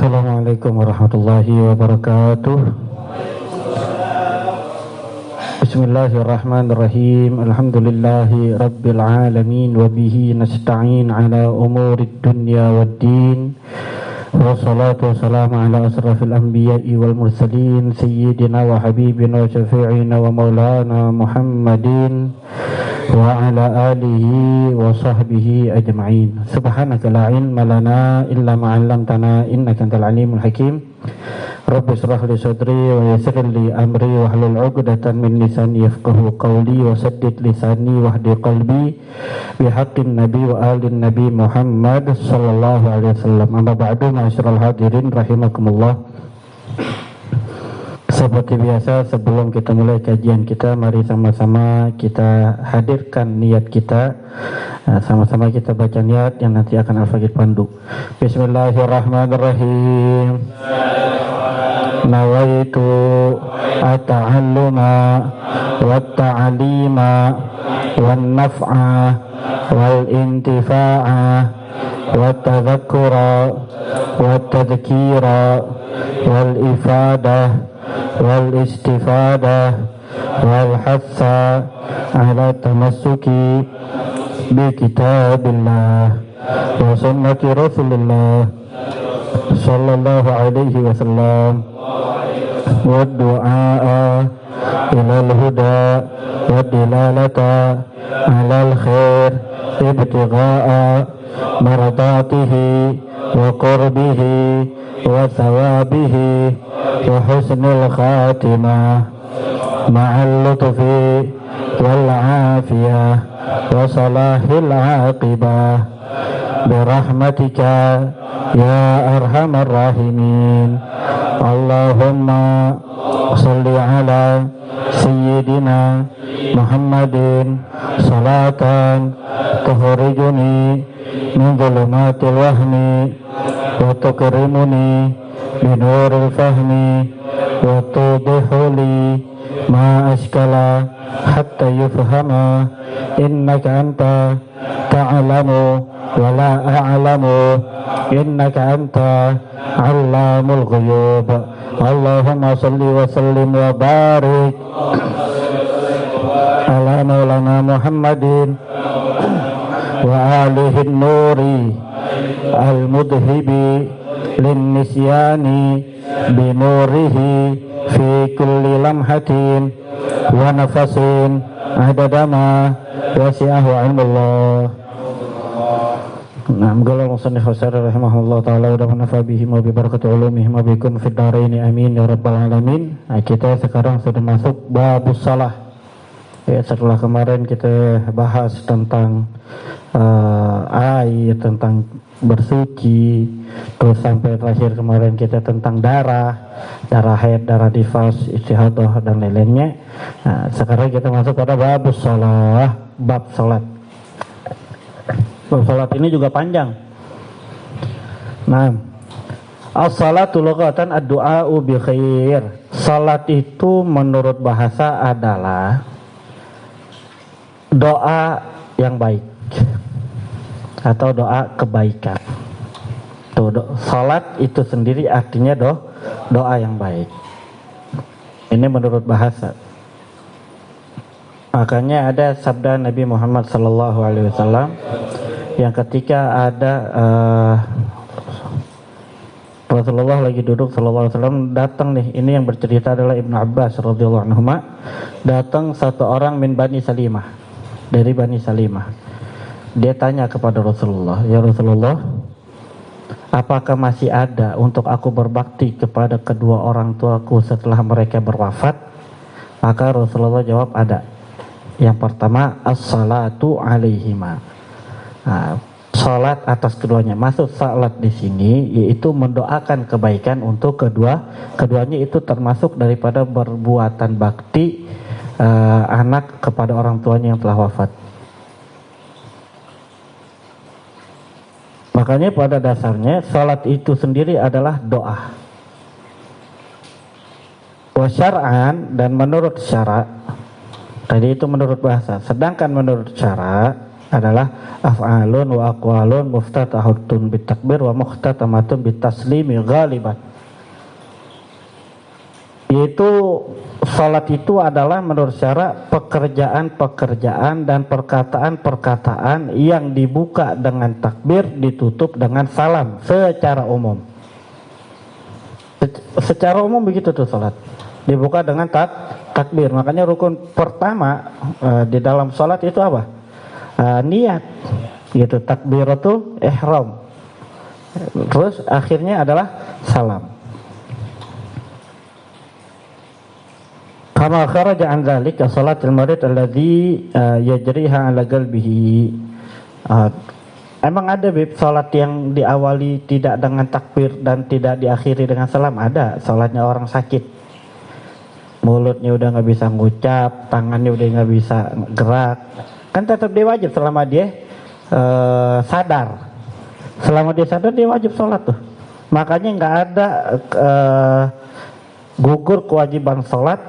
Assalamualaikum warahmatullahi wabarakatuh. Bismillahirrahmanirrahim. Alhamdulillahi rabbil alamin wa bihi nasta'in ala umurid dunya waddin. Wassalatu wassalamu ala asrafil anbiya'i wal mursalin sayyidina wa habibina wa syafi'ina wa maulana Muhammadin wa ala alihi wa sahbihi ajma'in. Subhanaka la ilma lana illa ma 'allamtana innaka antal alimul hakim. Rabbi shrah li sadri wa yassir li amri wa hlul 'uqdatam min lisani yafqahu qawli wa saddid lisani wahdi qalbi bihaqqin nabi wa alin nabi Muhammad sallallahu alaihi wasallam. Amma ba'du, ma'asyiral hadirin rahimakumullah. Seperti biasa, sebelum kita mulai kajian kita, mari sama-sama kita hadirkan niat kita. Sama-sama kita baca niat yang nanti akan Al-Faqih pandu. Bismillahirrahmanirrahim. Nawaitu at-ta'alluma wat-ta'alima wan-naf'a wal-intifa'a wat-tadhakkura wat-tadhkira wal-ifadah wal-istifadah wal-hatsa ala tamassuki bi kitabillah wa sunnati rasulillah sallallahu alaihi wasallam wa du'a ila al-huda wa dilalata ala al-khair ibtigha'a maradatihi wa qurbihi wa thawabihi wa husnul khatimah ma'al lutfi wal afiyah wa salahil aqibah birahmatika ya arhamar rahimin. Allahumma salli ala sayyidina Muhammadin salatan tukhrijuni min dhulumatil wahmi wa tukrimuni binuril fahmi wa tudhuli ma ashkala hatta yufhama innaka anta ta'lamu wa la a'lamu innaka anta 'allamul ghuyub. Allahumma salli wa sallim wa barik ala maulana Muhammadin wa alihi nuri al-mudhibi lin-nisyani binurihi fi kulli lamhatin wa nafasin adadama wasi'ahu ilmullah. Naam, qala musannif rahimahullah ta'ala wa nafa bihim wa bi barakati ulumihim wa bikum fid dharain amin ya rabbal alamin. Nah, kita sekarang sudah masuk babus salah. Ya, setelah kemarin kita bahas tentang air, tentang bersuci, terus sampai terakhir kemarin kita tentang darah haid, darah nifas, istihadah dan lain-lainnya. Nah, sekarang kita masuk pada babus salah, bab salat. Bab salat ini juga panjang. Nah, as-salatu lughatan ad-du'a'u bi khair. Salat itu menurut bahasa adalah doa yang baik atau doa kebaikan. Salat itu sendiri artinya doa yang baik. Ini menurut bahasa. Makanya ada sabda Nabi Muhammad sallallahu alaihi wasallam yang ketika ada Rasulullah lagi duduk sallallahu alaihi wasallam, datang nih, ini yang bercerita adalah Ibnu Abbas radhiyallahu anhuma, datang satu orang min Bani Salimah, dari Bani Salimah. Dia tanya kepada Rasulullah, ya Rasulullah, apakah masih ada untuk aku berbakti kepada kedua orang tuaku setelah mereka berwafat? Maka Rasulullah jawab, ada. Yang pertama, as-salatu alaihima. Nah, salat atas keduanya. Maksud salat di sini yaitu mendoakan kebaikan untuk keduanya, itu termasuk daripada perbuatan bakti anak kepada orang tuanya yang telah wafat. Makanya pada dasarnya salat itu sendiri adalah doa. Wa syar'an, dan menurut syarak, tadi itu menurut bahasa. Sedangkan menurut syarak, adalah af'alun wa aqwalun muftatahatun bitakbir wa muhtatamatun bitaslimi ghaliban. Yaitu salat itu adalah menurut syara pekerjaan-pekerjaan dan perkataan-perkataan yang dibuka dengan takbir, ditutup dengan salam secara umum. Secara umum begitu tuh salat. Dibuka dengan takbir. Makanya rukun pertama di dalam salat itu apa? Niat. Gitu, takbiratul ihram. Terus akhirnya adalah salam. Kama kharaja an dzalika salatul marid alladhi yajriha ala qalbihi. Emang ada salat yang diawali tidak dengan takbir dan tidak diakhiri dengan salam? Ada. Salatnya orang sakit, mulutnya udah nggak bisa ngucap, tangannya udah nggak bisa gerak, kan tetap dia wajib selama dia sadar. Selama dia sadar dia wajib salat tuh. Makanya nggak ada gugur kewajiban salat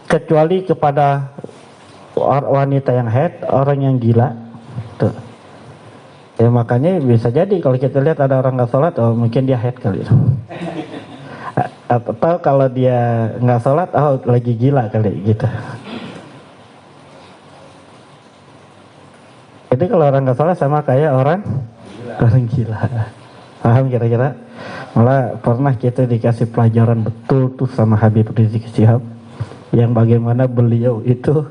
kecuali kepada wanita yang haid, orang yang gila tuh. Ya makanya bisa jadi kalau kita lihat ada orang nggak sholat, oh mungkin dia haid kali. Atau kalau dia nggak sholat, oh lagi gila kali gitu. Jadi kalau orang nggak sholat sama kayak orang gila. Paham kira-kira? Malah pernah kita dikasih pelajaran betul tuh sama Habib Rizik Syihab, yang bagaimana beliau itu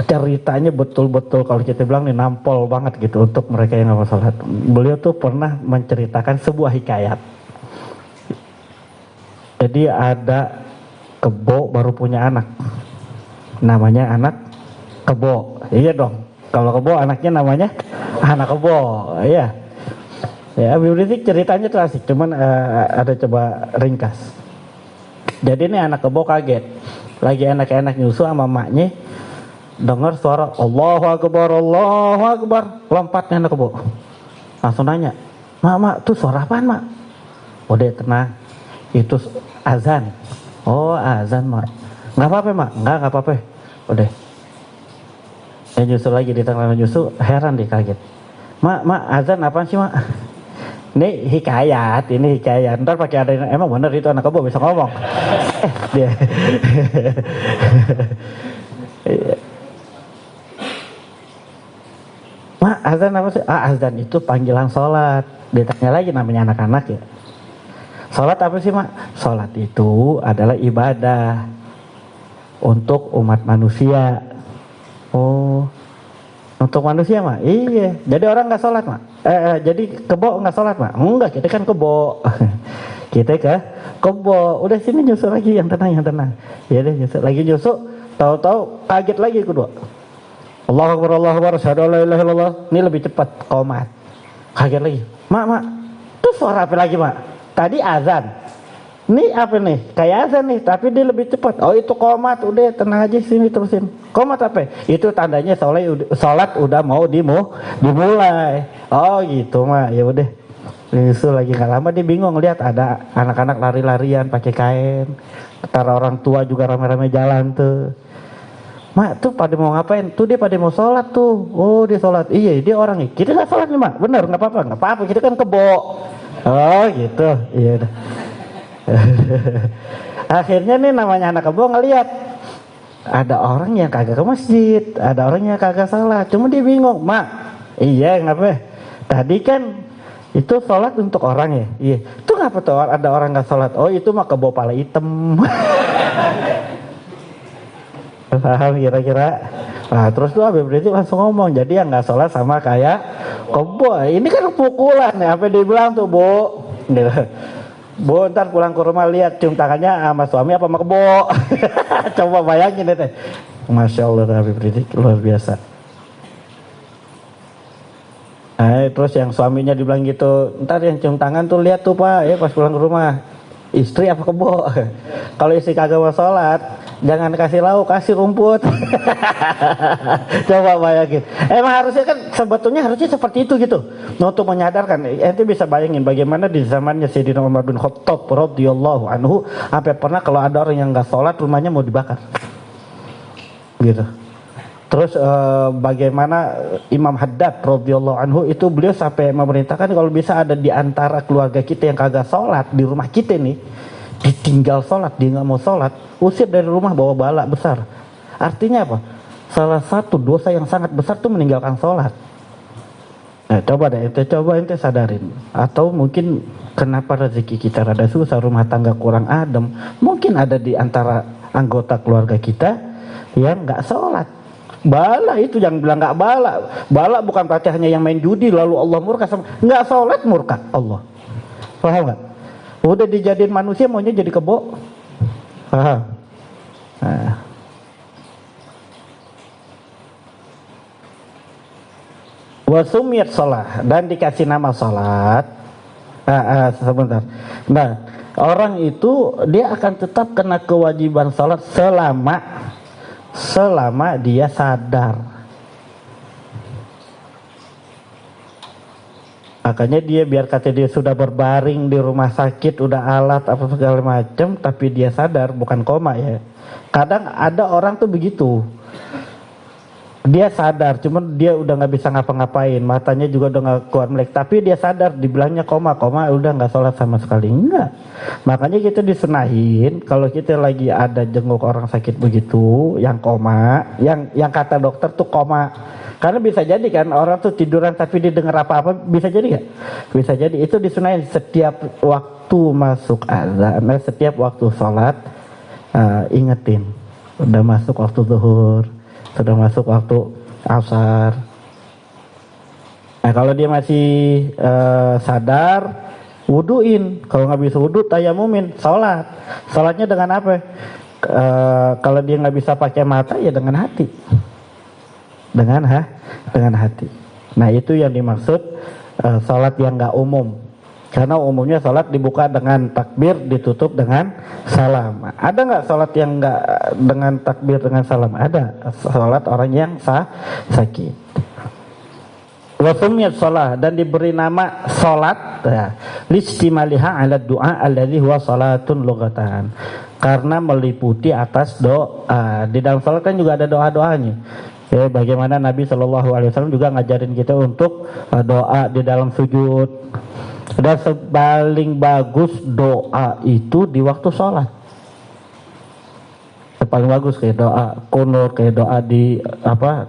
ceritanya betul-betul kalau kita bilang nih nampol banget gitu untuk mereka yang nggak sholat. Beliau tuh pernah menceritakan sebuah hikayat. Jadi ada kebo baru punya anak, namanya anak kebo. Iya dong, kalau kebo anaknya namanya anak kebo. Iya. Ya, Habib Rizik ceritanya tuh asik, cuman ada coba ringkas. Jadi ini anak kebo kaget, lagi enak-enak nyusu sama maknya, dengar suara Allahu Akbar, Allahu Akbar, lompatnya anak kebo. Langsung nanya, mak, tuh suara apaan mak? Udah tenang, itu azan. Oh azan mak, nggak apa-apa mak, nggak apa-apa. Udah. Ya nyusu lagi di tengah nyusu, heran deh kaget. Mak, azan apaan sih mak? Ini hikayat. Ntar pakai ada emang bener itu anak kebo bisa ngomong. Dia. Mak, azan apa sih? Azan itu panggilan sholat. Ditanya lagi namanya anak-anak ya. Sholat apa sih mak? Sholat itu adalah ibadah untuk umat manusia. Oh, untuk manusia mak? Iya. Jadi orang nggak sholat mak? Jadi kebo nggak sholat mak? Enggak, kita kan kebo. Kita kebo. Udah sini nyusul lagi yang tenang. Ya deh nyusul lagi tahu-tahu kaget lagi kedua. Allahu Akbar, Allahu Akbar, asyhadu an la ilaha illallah. Ini lebih cepat qomat. Kaget lagi. Mak. Itu suara apa lagi mak? Tadi azan. Ini apa nih? Kayak azan nih, tapi dia lebih cepat. Oh itu qomat. Udah tenang aja sini terusin. Qomat apa? Itu tandanya sholat udah mau dimulai. Oh gitu mak. Ya udah. Itu lagi nggak lama dia bingung lihat ada anak-anak lari-larian pakai kain. Antara orang tua juga rame-rame jalan tuh. Mak tuh pada mau ngapain? Tuh dia pada mau sholat tuh. Oh dia sholat. Iya dia orang nih. Kita nggak sholat nih mak. Bener nggak apa-apa. Kita kan kebo. Oh gitu. Iya udah. Akhirnya nih namanya anak kebo ngeliat ada orang yang kagak ke masjid, ada orang yang kagak salat. Cuma dia bingung, mak. Iya ngapa? Tadi kan itu sholat untuk orang ya. Iya. Itu ngapa tuh ada orang nggak sholat? Oh itu mah kebo pala hitam. Paham kira-kira? Nah terus tuh Habib Rizik langsung ngomong, jadi yang nggak sholat sama kayak kebo. Ini kan pukulan ya. Apa dia bilang tuh bu? Bu ntar pulang ke rumah lihat cium tangannya sama suami apa sama kebo. Coba bayangin deh. Masya Allah Habib Rizik luar biasa. Terus yang suaminya dibilang gitu, ntar yang cium tangan tuh lihat tuh pak ya pas pulang ke rumah, istri apa kebo. Kalau istri kagak mau sholat, jangan kasih lauk, kasih rumput. Coba bayangin. Emang harusnya kan sebetulnya harusnya seperti itu gitu. Nah, untuk menyadarkan, ente bisa bayangin bagaimana di zamannya Sayyidina Umar bin Khattab radhiyallahu anhu sampai pernah kalau ada orang yang nggak sholat rumahnya mau dibakar. Gitu. Terus bagaimana Imam Haddad radhiyallahu anhu itu beliau sampai memerintahkan kalau bisa ada di antara keluarga kita yang kagak sholat di rumah kita nih, ditinggal sholat, dia nggak mau sholat, usir dari rumah, bawa bala besar. Artinya apa? Salah satu dosa yang sangat besar tuh meninggalkan sholat. Nah, coba ente sadarin. Atau mungkin kenapa rezeki kita rada susah, rumah tangga kurang adem, mungkin ada di antara anggota keluarga kita yang nggak sholat. Bala itu yang bilang nggak bala bukan berarti hanya yang main judi lalu Allah murka sama, nggak sholat murka Allah. Paham nggak? Udah dijadiin manusia maunya jadi kebo. Paham? Nah. Wasumiyat sholat dan dikasih nama sholat. Sebentar. Nah, orang itu dia akan tetap kena kewajiban sholat selama dia sadar. Makanya dia biar kata dia sudah berbaring di rumah sakit, udah alat apa segala macam, tapi dia sadar, bukan koma ya. Kadang ada orang tuh begitu. Dia sadar, cuman dia udah nggak bisa ngapa-ngapain, matanya juga udah nggak kuat melek, tapi dia sadar, dibilangnya koma udah nggak sholat sama sekali, enggak. Makanya kita disunahin kalau kita lagi ada jenguk orang sakit begitu, yang koma, yang kata dokter tuh koma, karena bisa jadi kan orang tuh tiduran tapi didengar apa-apa, bisa jadi nggak? Bisa jadi. Itu disunahin setiap waktu masuk azan, setiap waktu sholat, ingetin, udah masuk waktu zuhur, sudah masuk waktu asar. Nah kalau dia masih sadar, wuduin. Kalau nggak bisa wudu, tayamumin, sholat. Sholatnya dengan apa? Kalau dia nggak bisa pakai mata, ya dengan hati. Dengan hati. Nah itu yang dimaksud sholat yang nggak umum. Karena umumnya sholat dibuka dengan takbir, ditutup dengan salam. Ada nggak sholat yang nggak dengan takbir dengan salam? Ada. Sholat orang yang sakit. Wasumiyat sholat dan diberi nama sholat listimaliha ala du'a alladhi huwa sholatun lughatan, karena meliputi atas doa. Di dalam sholat kan juga ada doa-doanya. Ya, bagaimana Nabi SAW juga ngajarin kita untuk doa di dalam sujud. Dan paling bagus doa itu di waktu sholat. Paling bagus kayak doa kunut, kayak doa di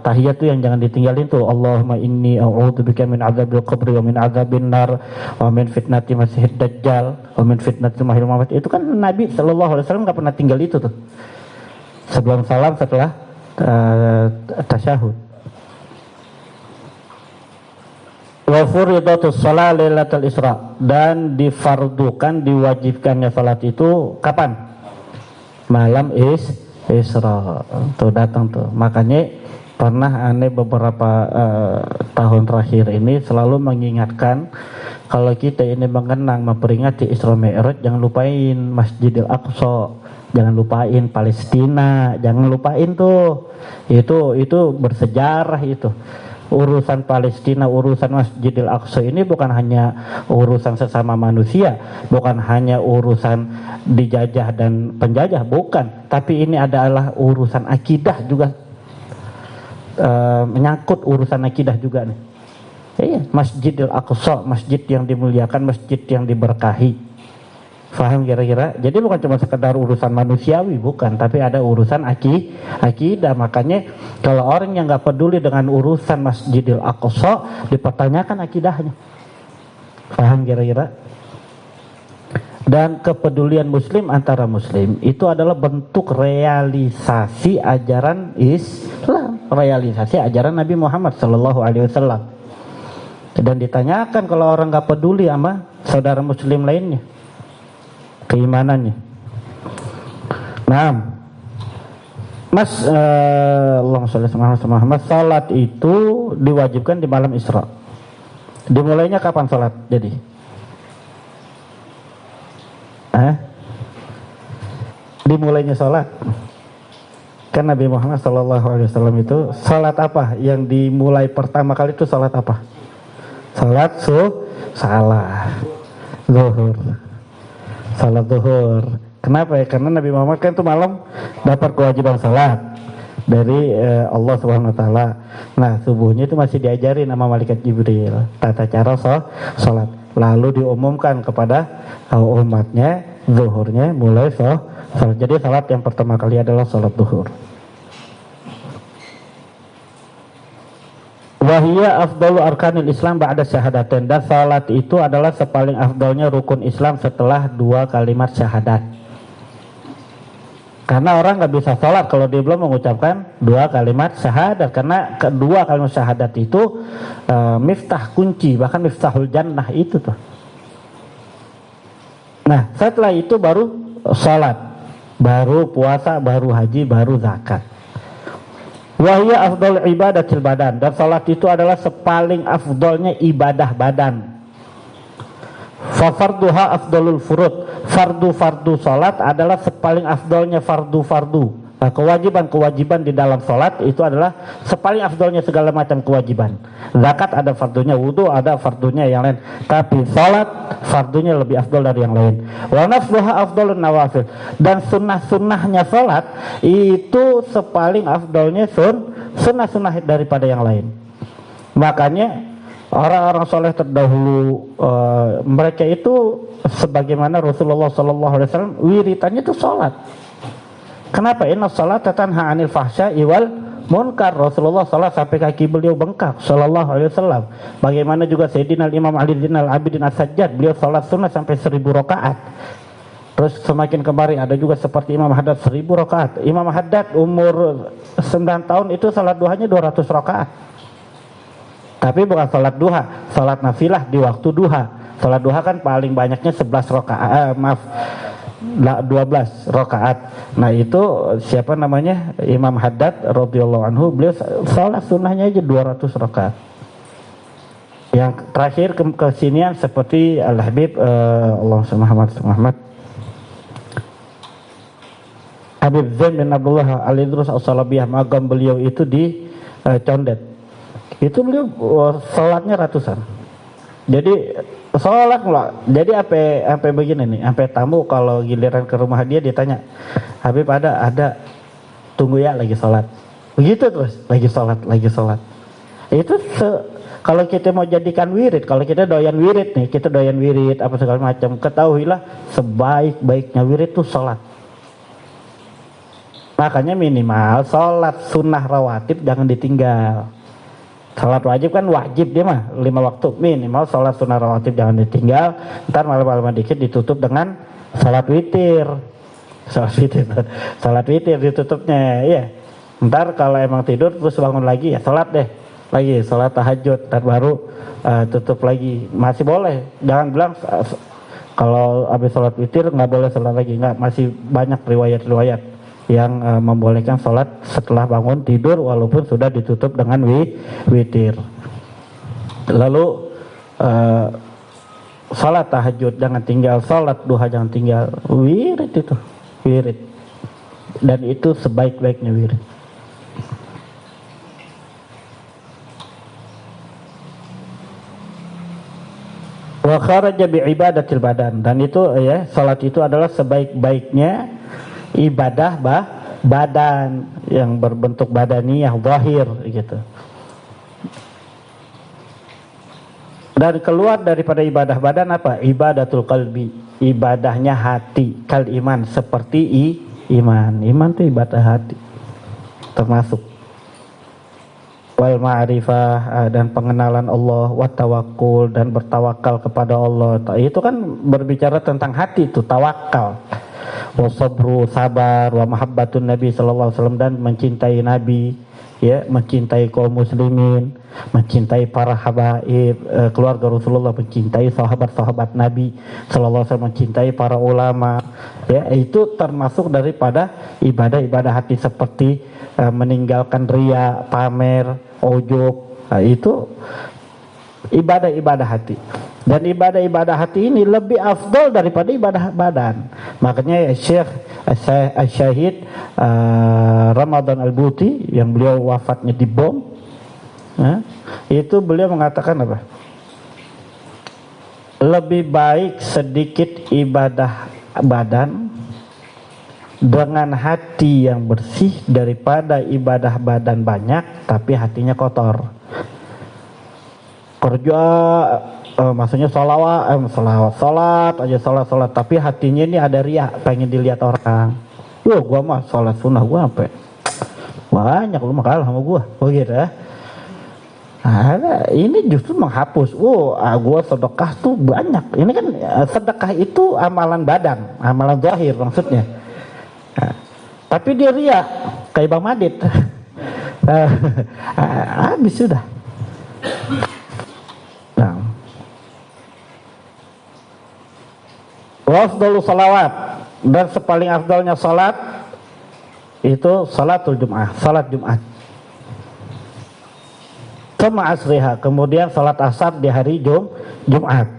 tahiyat tuh yang jangan ditinggalin tuh. Allahumma inni a'udzubika min adzabil qabri wa min adzabin nar wa min fitnati masiihid dajjal wa min fitnati mahil mamat. Itu kan Nabi SAW nggak pernah tinggal itu tuh. Sebelum salam, setelah tasyahud. Wa furidatus shalah lailatul Isra, dan difardukan, diwajibkannya salat itu kapan? Malam Isra. Tuh datang tuh. Makanya pernah aneh beberapa tahun terakhir ini selalu mengingatkan kalau kita ini mengenang memperingati Isra Mi'raj, jangan lupain Masjidil Aqsa, jangan lupain Palestina, jangan lupain tuh. Itu bersejarah itu. Urusan Palestina, urusan Masjidil Aqsa ini bukan hanya urusan sesama manusia, bukan hanya urusan dijajah dan penjajah, bukan, tapi ini adalah urusan akidah juga, menyangkut urusan akidah juga nih. Iya, Masjidil Aqsa, masjid yang dimuliakan, masjid yang diberkahi. Faham kira-kira? Jadi bukan cuma sekedar urusan manusiawi, bukan, tapi ada urusan akidah. Makanya kalau orang yang nggak peduli dengan urusan Masjidil Aqsa, dipertanyakan akidahnya. Faham kira-kira? Dan kepedulian muslim antara muslim itu adalah bentuk realisasi ajaran Islam, realisasi ajaran Nabi Muhammad SAW. Dan ditanyakan kalau orang nggak peduli sama saudara muslim lainnya, keimanannya. Nah, Allahumma sholli ala Muhammad, salat itu diwajibkan di malam Isra. Dimulainya kapan salat? Jadi, dimulainya salat. Kan Nabi Muhammad SAW itu salat apa? Yang dimulai pertama kali itu salat apa? Salat zuhur. Salat zuhur. Kenapa ya? Karena Nabi Muhammad kan tuh malam dapat kewajiban salat. dari Allah Subhanahu wa taala. Nah, subuhnya itu masih diajarin sama malaikat Jibril tata cara salat. Lalu diumumkan kepada umatnya zuhurnya mulai salat. Jadi salat yang pertama kali adalah salat zuhur. Wahia afdalu arkanil Islam ba'da syahadatain, dan salat itu adalah sepaling afdalnya rukun Islam setelah 2 kalimat syahadat. Karena orang nggak bisa sholat kalau dia belum mengucapkan 2 kalimat syahadat. Karena kedua kalimat syahadat itu miftah, kunci, bahkan miftahul jannah itu tuh. Nah, setelah itu baru sholat, baru puasa, baru haji, baru zakat. Wahia afdal ibadatil badan, dan sholat itu adalah sepaling afdalnya ibadah badan. Farduha afdalul furud, fardu salat adalah sepaling afdalnya fardu. Nah, kewajiban di dalam salat itu adalah sepaling afdalnya segala macam kewajiban. Zakat ada fardunya, wudu ada fardunya yang lain, tapi salat fardunya lebih afdal dari yang lain. Wa nafsuha afdalun nawafil, dan sunnah-sunnahnya salat itu sepaling afdalnya sunnah daripada yang lain. Makanya orang-orang soleh terdahulu mereka itu sebagaimana Rasulullah SAW wiritannya itu sholat. Kenapa? Inna sholata tanha anil fahsya'i wal munkar. Rasulullah SAW sampai kaki beliau bengkak sallallahu alaihi wasallam. Bagaimana juga Sayyidina Imam Ali Zainal Abidin As-Sajjad, beliau sholat sunnah sampai 1000 rakaat. Terus semakin kemari ada juga seperti Imam Haddad 1000 rakaat. Imam Haddad umur 9 tahun itu salat duhanya 200 rakaat. Tapi bukan sholat duha, sholat nafilah di waktu duha. Sholat duha kan paling banyaknya 11 rakaat, 12 rakaat. Nah itu siapa namanya, Imam Haddad radhiyallahu anhu, beliau sholat sunnahnya aja 200 rakaat. Yang terakhir kesinian seperti Al-Habib Allahumma Muhammad Habib Zain bin Abdullah Al-Idrus As-Salabiyah, magam beliau itu di Condet. Itu beliau sholatnya ratusan. Jadi sholat mulai. Jadi sampai begini nih, sampai tamu kalau giliran ke rumah dia ditanya, Habib ada, tunggu ya lagi sholat. Begitu terus, lagi sholat. Itu kalau kita mau jadikan wirid, kalau kita doyan wirid nih, kita doyan wirid apa segala macam, ketahuilah sebaik-baiknya wirid itu sholat. Makanya minimal sholat sunnah rawatib jangan ditinggal. Salat wajib kan wajib dia mah 5 waktu, minimal salat sunnah rawatib jangan ditinggal. Ntar malam-malam dikit ditutup dengan salat witir. Salat witir ditutupnya, iya. Ntar kalau emang tidur terus bangun lagi ya salat deh, lagi salat tahajud, ntar baru tutup lagi. Masih boleh, jangan bilang kalau habis salat witir nggak boleh salat lagi, nggak. Masih banyak riwayat-riwayat yang membolehkan sholat setelah bangun tidur walaupun sudah ditutup dengan witir. Lalu sholat tahajud jangan tinggal, sholat duha jangan tinggal, wirid itu wirid, dan itu sebaik-baiknya wirid. Wa kharaja bi ibadatil badan, dan itu ya, sholat itu adalah sebaik-baiknya ibadah badan yang berbentuk badaniyah zahir gitu. Dan keluar daripada ibadah badan apa? Ibadatul qalbi, ibadahnya hati. Kal iman, seperti iman. Iman itu ibadah hati termasuk. Wal ma'rifah, dan pengenalan Allah, wa tawakkul, dan bertawakal kepada Allah. Itu kan berbicara tentang hati itu, tawakal. Wasabru, sabar, wa mahabbatun Nabi sallallahu alaihi wasallam, dan mencintai Nabi, ya, mencintai kaum muslimin, mencintai para habaib, keluarga Rasulullah, mencintai sahabat-sahabat Nabi sallallahu alaihi wasallam, mencintai para ulama, ya, itu termasuk daripada ibadah-ibadah hati seperti meninggalkan riya, pamer, ujub. Nah, itu ibadah-ibadah hati. Dan ibadah-ibadah hati ini lebih afdal daripada ibadah badan. Makanya Syekh Syahid Ramadan Al-Buti yang beliau wafatnya di bom, itu beliau mengatakan apa? Lebih baik sedikit ibadah badan dengan hati yang bersih daripada ibadah badan banyak tapi hatinya kotor. Kerja maksudnya sholat aja sholat tapi hatinya ini ada riak, pengen dilihat orang. Gua mah sholat sunnah gua sampai banyak, lu mah kalah sama gua. Oh gitu ya. Nah, ini justru menghapus. Gua sedekah tuh banyak. Ini kan sedekah itu amalan badan, amalan zahir maksudnya. Nah, tapi dia riak kayak Bang Madit. Habis sudah. Nah. Wa afdalu salawat, dan sepaling afdalnya salat itu salatul Jum'ah, salat Jumat. Sama asriha, kemudian salat asar di hari Jumat.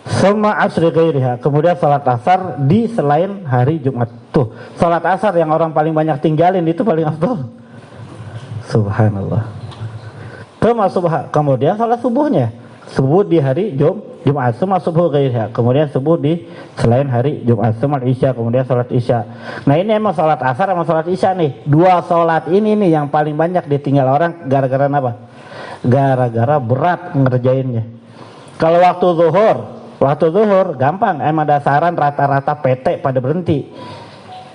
Sama asri ghairiha, kemudian salat asar di selain hari Jumat. Tuh, salat asar yang orang paling banyak tinggalin itu paling afdal. Subhanallah. Sama subha, kemudian salat subuhnya, subuh di hari Jumat. Sama subuh ghairiha, kemudian subuh di selain hari Jumat. Sama isya, kemudian salat isya. Nah ini emang salat asar sama salat isya nih. Dua salat ini nih yang paling banyak ditinggal orang gara-gara apa? Gara-gara berat ngerjainnya. Kalau waktu zuhur gampang, emang dasaran rata-rata PT pada berhenti.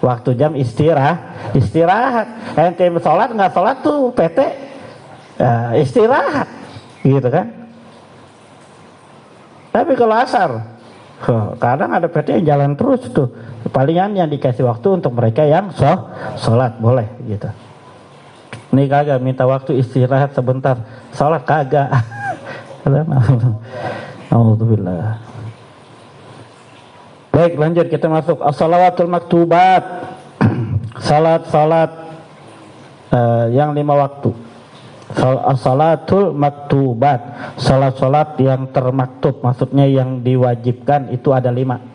Waktu jam istirahat. Ente sholat nggak sholat tuh PT istirahat, gitu kan? Tapi kalau asar, kadang ada PT yang jalan terus tuh. Palingan yang dikasih waktu untuk mereka yang sholat boleh, gitu. Nih kagak minta waktu istirahat sebentar, sholat kagak. Alhamdulillah. Baik, lanjut kita masuk as-salawatul maktubat. Salat yang 5 waktu. As-salatul maktubat, salat yang termaktub, maksudnya yang diwajibkan itu ada 5.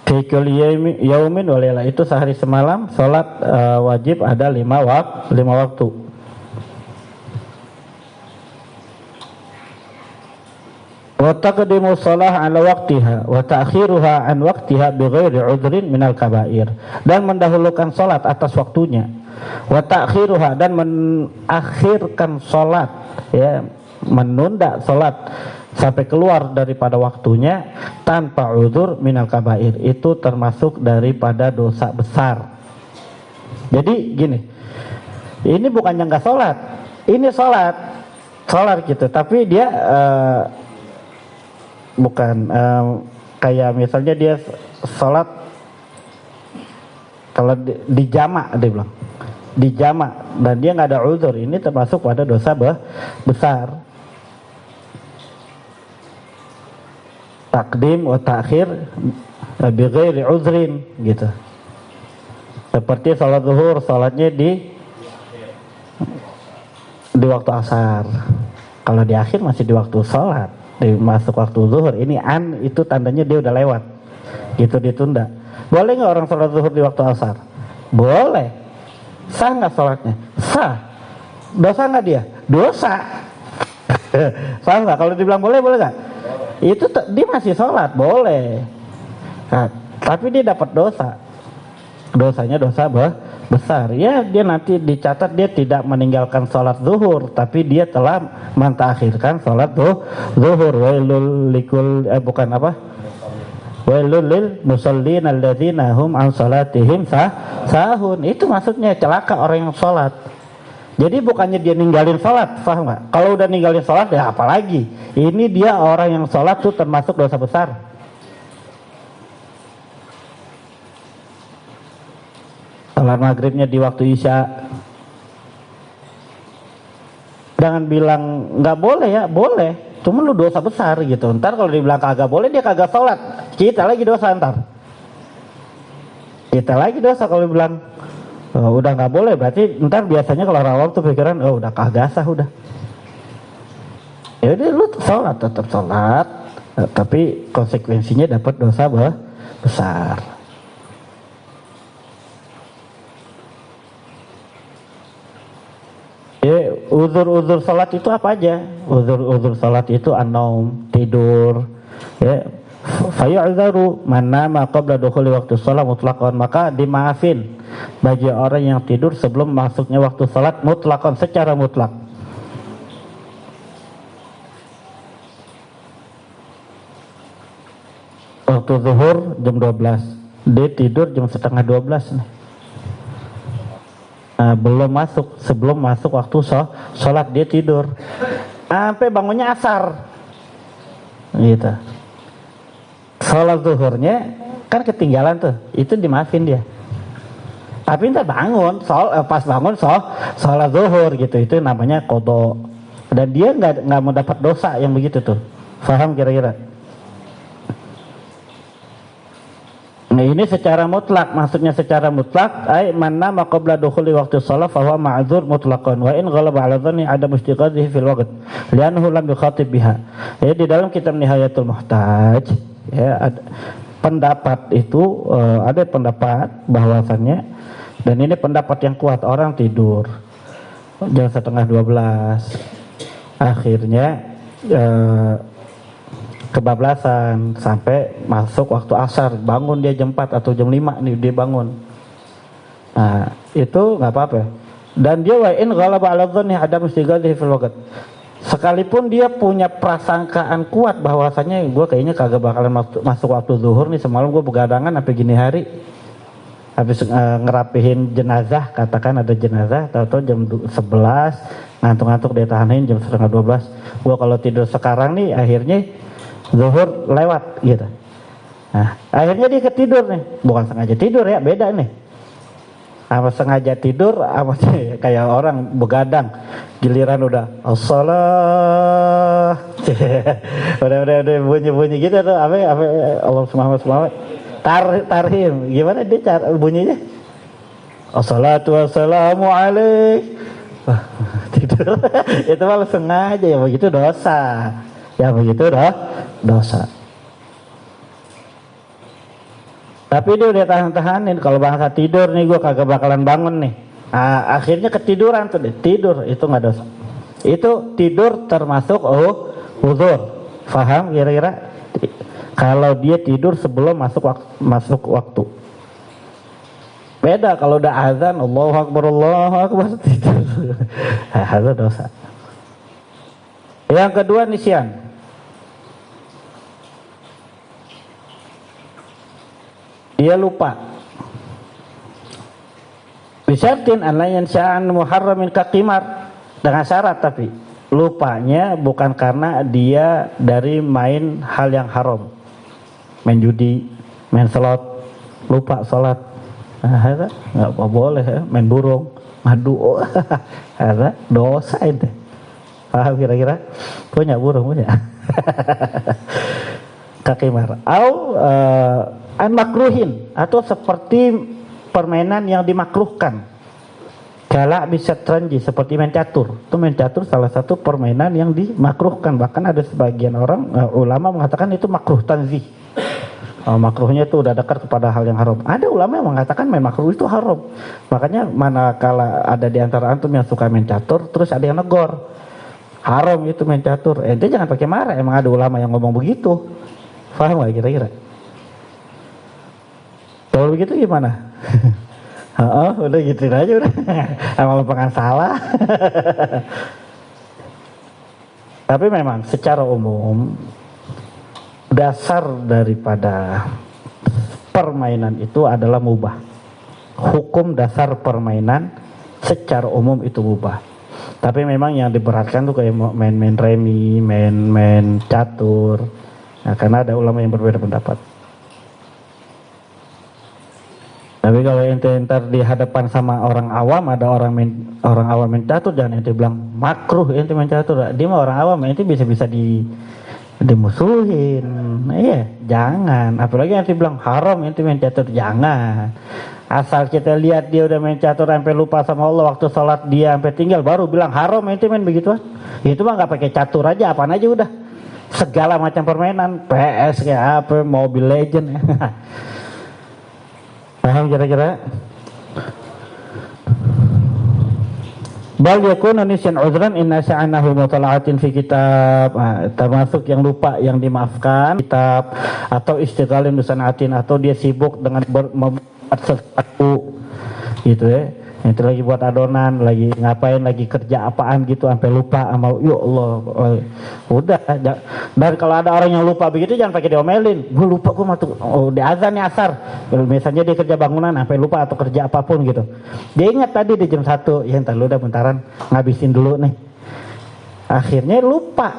Fikul yaumin walela, itu sehari semalam salat wajib ada 5 waktu. Wa taqdimu shalah ala waqtiha wa ta'khiruha an waqtiha bighairi udhrin minal kabair, dan mendahulukan salat atas waktunya, wa ta'khiruha, dan mengakhirkan salat, ya, menunda salat sampai keluar daripada waktunya tanpa udzur minal kabair, itu termasuk daripada dosa besar. Jadi gini, ini bukannya nggak sholat, ini sholat gitu, tapi dia bukan kayak misalnya dia sholat kalau di jamak, dia bilang di jamak dan dia nggak ada udzur, ini termasuk pada dosa besar. Takdim wa ta'khir bi ghairi uzrin, gitu. Seperti salat zuhur, salatnya di waktu asar. Kalau di akhir masih di waktu salat, masuk waktu zuhur, ini itu tandanya dia udah lewat. Gitu, ditunda. Boleh nggak orang salat zuhur di waktu asar? Boleh. Sah nggak salatnya? Sah. Dosa nggak dia? Dosa. Sah nggak? Kalau dibilang boleh nggak? Itu dia masih sholat, boleh. Nah, tapi dia dapat dosa. Dosanya dosa besar. Ya, dia nanti dicatat dia tidak meninggalkan sholat zuhur, tapi dia telah mentakhirkan sholat zuhur. Wailul likul Wailul lil musallin alladzina hum an salatihim sahun. Itu maksudnya celaka orang yang sholat. Jadi bukannya dia ninggalin sholat, paham nggak? Kalau udah ninggalin sholat ya apalagi. Ini dia orang yang sholat tuh termasuk dosa besar. Salat maghribnya di waktu isya. Jangan bilang nggak boleh ya, boleh. Cuma lu dosa besar gitu. Ntar kalau dibilang kagak boleh, dia kagak sholat. Kita lagi dosa ntar. Kita lagi dosa kalau dibilang udah nggak boleh, berarti ntar biasanya kalau orang awam tuh pikiran udah kagak sah udah. Ya udah lu sholat, tetap sholat, tapi konsekuensinya dapat dosa besar. Ya, uzur sholat itu apa aja? Uzur sholat itu an-naum, tidur, ya, Fayu'dzaru man nama qabla dukhuli waktu shalah mutlaqan, maka dimaafin bagi orang yang tidur sebelum masuknya waktu salat mutlaqan, secara mutlak. Waktu zuhur jam 12, dia tidur jam setengah 12 nih. Belum masuk, sebelum masuk waktu sholat dia tidur sampai bangunnya asar gitu. Sholat zuhurnya kan ketinggalan tuh, itu dimaafin dia. Tapi entah bangun, pas bangun sholat zuhur gitu, itu namanya qada. Dan dia nggak mau dapat dosa yang begitu tuh. Faham kira-kira? Nah ini secara mutlak, maksudnya secara mutlak, ay manna maqabla dukhuli waktu shalah fa huwa ma'dzur mutlaqan wa in ghalaba 'ala dhanni ada mustiqadhihi fil waqt li'annahu lam yukhatib biha. Ya di dalam kitab Nihayatul Muhtaj ya ada pendapat itu, ada pendapat bahwasannya, dan ini pendapat yang kuat, orang tidur jam setengah 12 akhirnya kebablasan sampai masuk waktu asar, bangun dia jam 4 atau jam 5 nih dia bangun. Nah, itu enggak apa-apa. Dan dia wa in ghalaba 'ala dhanni ada mustighadhi fil waqt. Sekalipun dia punya prasangkaan kuat bahwasanya gue kayaknya kagak bakalan masuk waktu zuhur nih, semalam gue begadangan sampai gini hari. Habis ngerapihin jenazah, katakan ada jenazah, tahu-tahu jam 11 ngantuk-ngantuk dia tahanin jam setengah 12. Gue kalau tidur sekarang nih akhirnya zuhur lewat gitu. Nah, akhirnya dia ketidur nih, bukan sengaja tidur ya, beda nih. Apa sengaja tidur, apa sih kayak orang begadang, giliran udah as-salah, udah bunyi gitu tuh, apa Allah subhanahu tarhim, gimana dia cara bunyinya? Assalatu wassalamu alaik. Tidur, itu malah sengaja, ya begitu dosa. Ya begitu dosa. Tapi dia udah tahan-tahanin, kalau bangsa tidur nih gue kagak bakalan bangun nih. Akhirnya ketiduran tuh deh, tidur itu nggak dosa. Itu tidur termasuk uzur. Faham kira-kira? Kalau dia tidur sebelum masuk waktu. Beda kalau udah azan, Allahu Akbar tidur. Itu dosa. Yang kedua nisyan. Dia lupa. Bisyartin an la yansha'an muharramin kaqimar, dengan syarat, tapi lupanya bukan karena dia dari main hal yang haram, main judi, main slot, lupa sholat, itu nggak boleh ya. Main burung, madu, ada dosa itu. Paham kira-kira? Punya burung punya. Kakimar. Au an makruhin, atau seperti permainan yang dimakruhkan. Kala bisa tranji, seperti main catur. Itu main catur salah satu permainan yang dimakruhkan. Bahkan ada sebagian orang ulama mengatakan itu makruh tanzih. Makruhnya itu udah dekat kepada hal yang haram. Ada ulama yang mengatakan main makruh itu haram. Makanya manakala ada di antara antum yang suka main catur, terus ada yang negor, haram itu main catur, ente jangan pakai marah. Emang ada ulama yang ngomong begitu. Paham gak kira-kira? Kalau begitu gimana? Udah gituin aja udah. Emang pengen salah. Tapi memang secara umum dasar daripada permainan itu adalah mubah. Hukum dasar permainan secara umum itu mubah. Tapi memang yang diberatkan tuh kayak main-main remi, main catur. Nah, karena ada ulama yang berbeda pendapat. Tapi kalau ente ntar di hadapan sama orang awam, ada orang awam main catur, jangan ente bilang makruh ente main catur. Dia mah orang awam, ente bisa dimusuhin. Nah, iya, jangan. Apalagi ente bilang haram ente main catur, jangan. Asal kita lihat dia udah main catur sampai lupa sama Allah, waktu sholat dia sampai tinggal, baru bilang haram ente main begituan. Itu mah nggak pakai catur aja, apaan aja udah. Segala macam permainan, PS kayak apa, Mobile Legend. Paham kira-kira? Bal yakunu nisyan uzran inna sa'anahu mutala'atin fi kitab. Termasuk yang lupa yang dimaafkan kitab, atau istighalin bisanaatin, atau dia sibuk dengan membuat sesuatu gitu ya. Itu lagi buat adonan, lagi ngapain, lagi kerja apaan gitu sampai lupa sama ya Allah. Udah. Dan kalau ada orang yang lupa begitu jangan pakai diomelin. Gue lupa gue masuk di azan nih asar. Misalnya dia kerja bangunan sampai lupa atau kerja apapun gitu. Dia ingat tadi di jam 1, ya entar lu udah bentaran ngabisin dulu nih. Akhirnya lupa.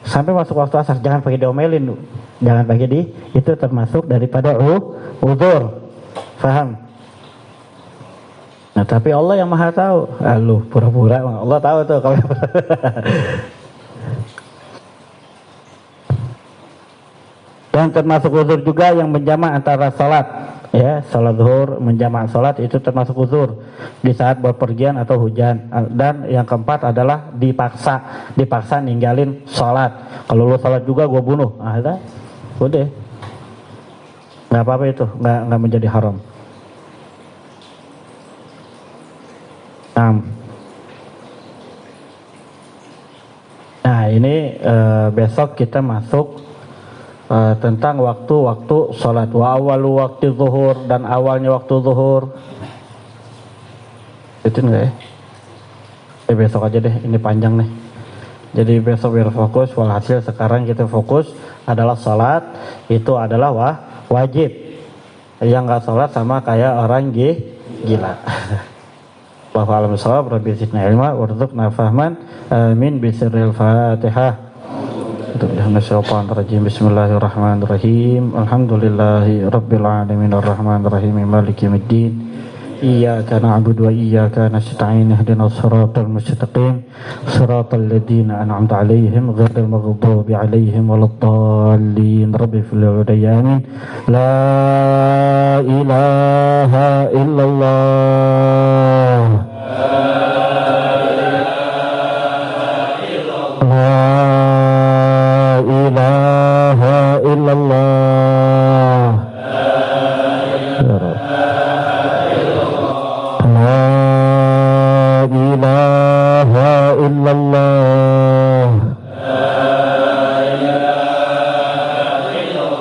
Sampai masuk waktu asar jangan pakai diomelin. Jangan pakai itu termasuk daripada uzur. Paham? Nah, tapi Allah yang maha tahu. Lu pura-pura, Allah tahu tuh kalau. Dan termasuk uzur juga yang menjamak antara salat, ya, salat zuhur menjamak salat itu termasuk uzur di saat berpergian atau hujan. Dan yang keempat adalah dipaksa ninggalin salat. Kalau lu salat juga gue bunuh. Udah. Enggak apa-apa itu, enggak menjadi haram. Nah ini besok kita masuk tentang waktu-waktu sholat. Wa awalu waktu zuhur, dan awalnya waktu zuhur. Itu enggak ya? Besok aja deh, ini panjang nih. Jadi besok biar fokus. Walhasil sekarang kita fokus adalah sholat. Itu adalah wajib. Yang enggak sholat sama kayak orang gila. Wallahu a'lam bishawab. Rabbi zidna ilma warzuqna fahman. Amin bisirril Fatihah. Bismillahirrahmanirrahim. Alhamdulillahi rabbil alamin arrahmanirrahim maliki yaumiddin. Iyyaka na'budu wa iyyaka nasta'in ihdinas siratal mustaqim siratal ladzina an'amta 'alaihim ghairil maghdubi 'alaihim waladdallin. Rabbi fil amin. La ilaha illallah. La ilaha illallah.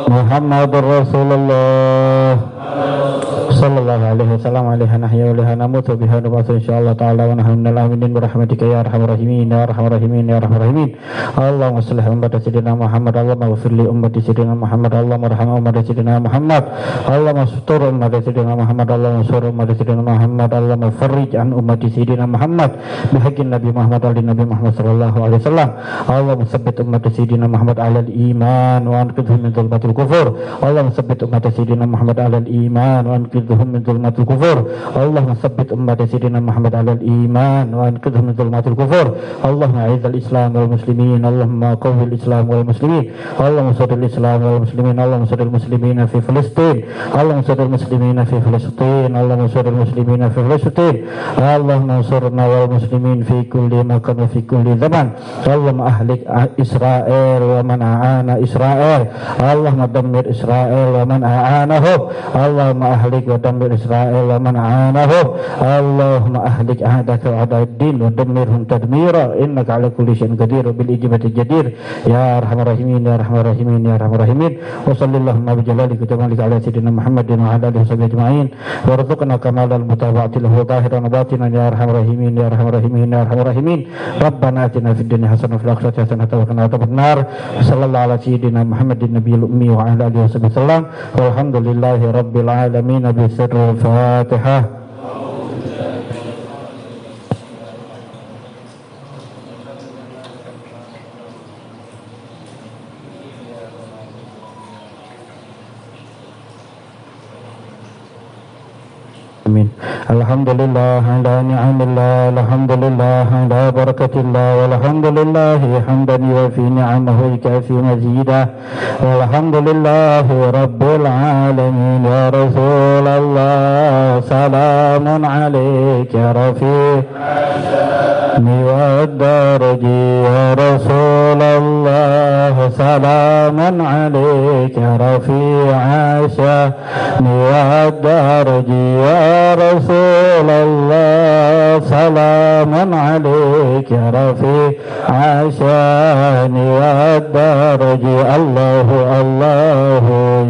Muhammadur Rasulullah sallallahu alaihi wasallam alaihi nahya wa liha namutu biha nabatu insyaallah ta'ala wa nahnu minal rahmatika ya arhamar rahimin ya arhamar rahimin ya arhamar rahimin. Allahumma shalli ala sayyidina Muhammad, Allahumma ighfir li ummati sayyidina Muhammad, Allahumma arham ummati sayyidina Muhammad, Allahumma astur ummati sayyidina Muhammad, Allahumma sur ummati sayyidina Muhammad, Allahumma farrij an ummati sayyidina Muhammad bihaqqin Nabi Muhammad ali Nabi Muhammad sallallahu alaihi wasallam. Allahumma tsabbit ummati sayyidina Muhammad ala al-iman wa anqidhhum min dhulmatil kufur. Allahumma tsabbit ummati sayyidina Muhammad ala al-iman wa anqidhhum min dhulmatil kufur. Allahumma tsabbit ummati sayyidina Muhammad ala al-iman wa anqidhhum min dhulmatil kufur. Allahumma a'izzal islam wal muslimin, Allahumma qawwil islam wal muslimin, Allahumma saddil islam wal muslimin, Allahumma saddil muslimina fi Filistin, Allahumma saddil muslimina fi Filistin, Allahumma saddil muslimina fi Filistin, Allahumma ansurna wal muslimin fi kulli makan wa fi kulli zaman. Allahumma ahlik Israel wa man a'ana Israel, Allahumma dammir Israel wa man a'anahu, Allahumma ahlik wa dammir Israel wa man a'anahu, Allahumma ahlik a'daka wa a'dad-din wa dammirhum tadmira innaka ala kulli syai'in qadir bil ijabati jadir ya arhamar rahimin ya arhamar rahimin ya arhamar rahimin. Wa sallallahu bi jalalika jamalika ala sayyidina Muhammadin wa ala alihi washabihi ajma'in warzuqna kamalal mutaba'ati lahu zahiran wa batinan ya arhamar rahimin ya arhamar rahimin ya arhamar rahimin. Rabbana atina fid dunya hasanah wa fil akhirati hasanah wa qina adzabannar. Sallallahu ala sayyidina Muhammadin nabiyil ummi wa ala alihi washabihi wasallam. Walhamdulillahi rabbil alamin. Bi sirril Fatihah. Alhamdulillah ala ni'amillah, alhamdulillah ala barakatillah, walhamdulillah hamdan yuwafi ni'amahu yukafi mazidah, walhamdulillahi rabbil alamin. Ya Rasulullah salamun alaik ya rafiq niwadaraji, ya Rasulullah salamun alaik ya rafiq asya niwadaraji, ya Rasul رسول الله سلاما عليك يا رفيع عشان والدرج الله الله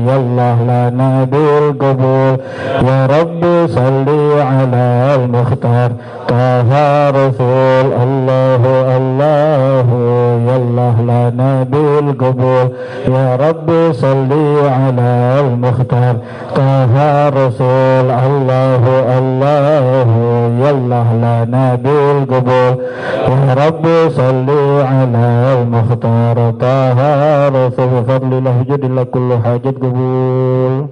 يا الله لنا بالقبول يا رب صل على المختار طه رسول الله الله يا الله لنا بالقبول يا رب صل على المختار طه رسول الله الله يا الله لنا بالقبول يا رب صل على المختار طه رسول بفضل الله جد لك كل حاجة قبول